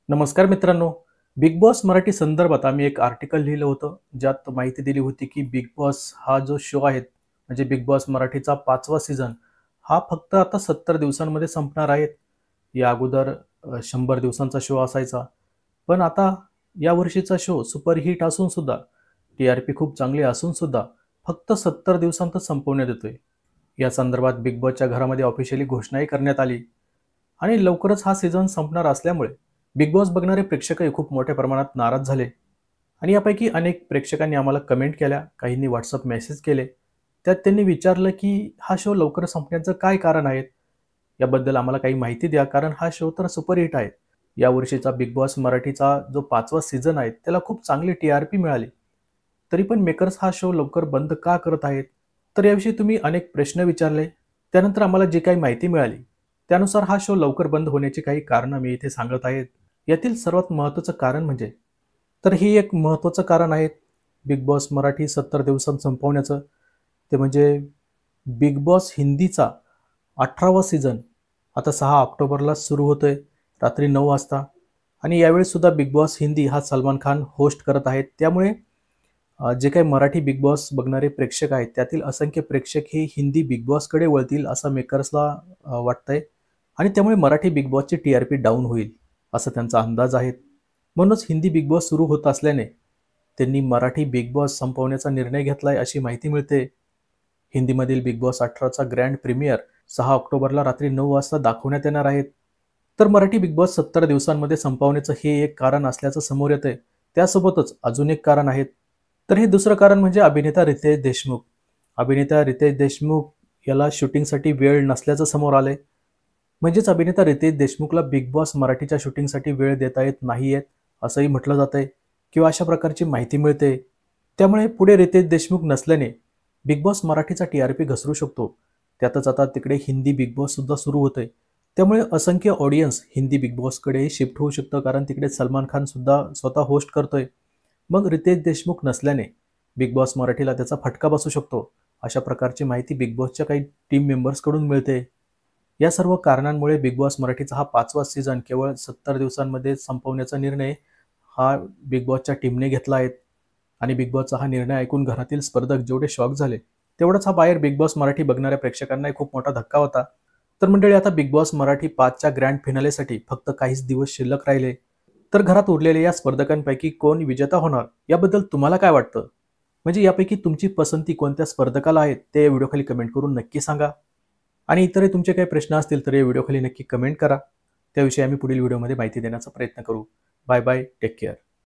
नमस्कार मित्रांनो. Big boss Marathi संदर्भात आम्ही एक आर्टिकल लिहिलं होतं, ज्यात माहिती दिली होती की बिग बॉस हा जो शो आहे, म्हणजे बिग बॉस मराठीचा 5वा सीझन हा फक्त आता 70 दिवसांमध्ये संपणार आहे. या अगोदर 100 दिवसांचा शो असायचा. पण आता या वर्षीचा शो सुपरहिट असून सुद्धा, टी-आर-पी खूप चांगली असून सुद्धा फक्त 70 दिवसांतच संपवण्यात येतोय. या संदर्भात बिग बॉसच्या घरामध्ये ऑफिशियली घोषणाही करण्यात आली. आणि लवकरच हा सीझन संपणार असल्यामुळे बिग बॉस बघणारे प्रेक्षकही खूप मोठ्या प्रमाणात नाराज झाले. आणि यापैकी अनेक प्रेक्षकांनी आम्हाला कमेंट केल्या, काहींनी व्हॉट्सअप मेसेज केले. त्यात त्यांनी विचारलं की हा शो लवकर संपण्याचं काय कारण आहे? याबद्दल आम्हाला काही माहिती द्या, कारण हा शो तर सुपरहिट आहे. यावर्षीचा बिग बॉस मराठीचा जो 5वा सीझन आहे त्याला खूप चांगली टी-आर-पी मिळाली. तरी पण मेकर्स हा शो लवकर बंद का करत आहेत? तर याविषयी तुम्ही अनेक प्रश्न विचारले. त्यानंतर आम्हाला जी काही माहिती मिळाली, त्यानुसार हा शो लवकर बंद होण्याची काही कारणं मी इथे सांगत आहे. यातील सर्वात महत्त्वाचं कारण म्हणजे, तर ही एक महत्त्वाचं कारण आहे बिग बॉस मराठी 70 दिवसांत संपवण्याचं. ते म्हणजे बिग बॉस हिंदीचा 18वा सीझन आता 6 ऑक्टोबरला सुरू होतोय रात्री 9 वाजता. आणि यावेळी सुद्धा बिग बॉस हिंदी हा सलमान खान होस्ट करत आहेत. त्यामुळे जे काही मराठी बिग बॉस बघणारे प्रेक्षक आहेत, त्यातील असंख्य प्रेक्षक हे हिंदी बिग बॉसकडे वळतील असं मेकर्सला वाटतंय. आणि त्यामुळे मराठी बिग बॉसची टी-आर-पी डाऊन होईल, असा त्यांचा अंदाज आहे. म्हणूनच हिंदी बिग बॉस सुरू होत असल्याने त्यांनी मराठी बिग बॉस संपवण्याचा निर्णय घेतलाय अशी माहिती मिळते. हिंदीमधील बिग बॉस 18चा ग्रँड प्रीमियर 6 ऑक्टोबरला रात्री 9 वाजता दाखवण्यात येणार आहेत. तर मराठी बिग बॉस 70 दिवसांमध्ये संपवण्याचं हे एक कारण असल्याचं समोर येतंय. त्यासोबतच अजून एक कारण आहे. तर हे दुसरं कारण म्हणजे अभिनेता रितेश देशमुख. अभिनेता रितेश देशमुख याला शूटिंगसाठी वेळ नसल्याचं समोर आलंय. म्हणजेच अभिनेता रितेश देशमुखला बिग बॉस मराठीच्या शूटिंगसाठी वेळ देता येत नाहीये, असंही म्हटलं जातंय किंवा अशा प्रकारची माहिती मिळते. त्यामुळे पुढे रितेश देशमुख नसल्याने बिग बॉस मराठीचा टी-आर-पी घसरू शकतो. त्यातच आता तिकडे हिंदी बिग बॉस सुद्धा सुरू होतंय. त्यामुळे असंख्य ऑडियन्स हिंदी बिग बॉसकडे शिफ्ट होऊ शकतं, कारण तिकडे सलमान खान सुद्धा स्वतः होस्ट करतोय. मग रितेश देशमुख नसल्याने बिग बॉस मराठीला त्याचा फटका बसू शकतो. अशा प्रकारची माहिती बिग बॉसच्या काही टीम मेंबर्सकडून मिळते. या सर्व कारणांमुळे बिग बॉस मराठीचा हा 5वा सीझन केवळ 70 दिवसांमध्ये संपवण्याचा निर्णय हा बिग बॉसच्या टीमने घेतला आहे. आणि बिग बॉसचा हा निर्णय ऐकून घरातील स्पर्धक जेवढे शॉक झाले, तेवढाच हा बाहेर बिग बॉस मराठी बघणाऱ्या प्रेक्षकांनाही खूप मोठा धक्का होता. तर मंडळी, आता बिग बॉस मराठी 5च्या ग्रँड फिनालेसाठी फक्त काहीच दिवस शिल्लक राहिले. तर घरात उरलेल्या या स्पर्धकांपैकी कोण विजेता होणार, याबद्दल तुम्हाला काय वाटतं? म्हणजे यापैकी तुमची पसंती कोणत्या स्पर्धकाला आहे ते या व्हिडिओखाली कमेंट करून नक्की सांगा. आणि इतरही तुमचे काही प्रश्न असतील तर या व्हिडिओखाली नक्की कमेंट करा. त्याविषयी आम्ही पुढील व्हिडिओमध्ये माहिती देण्याचा प्रयत्न करू. Bye bye, take care.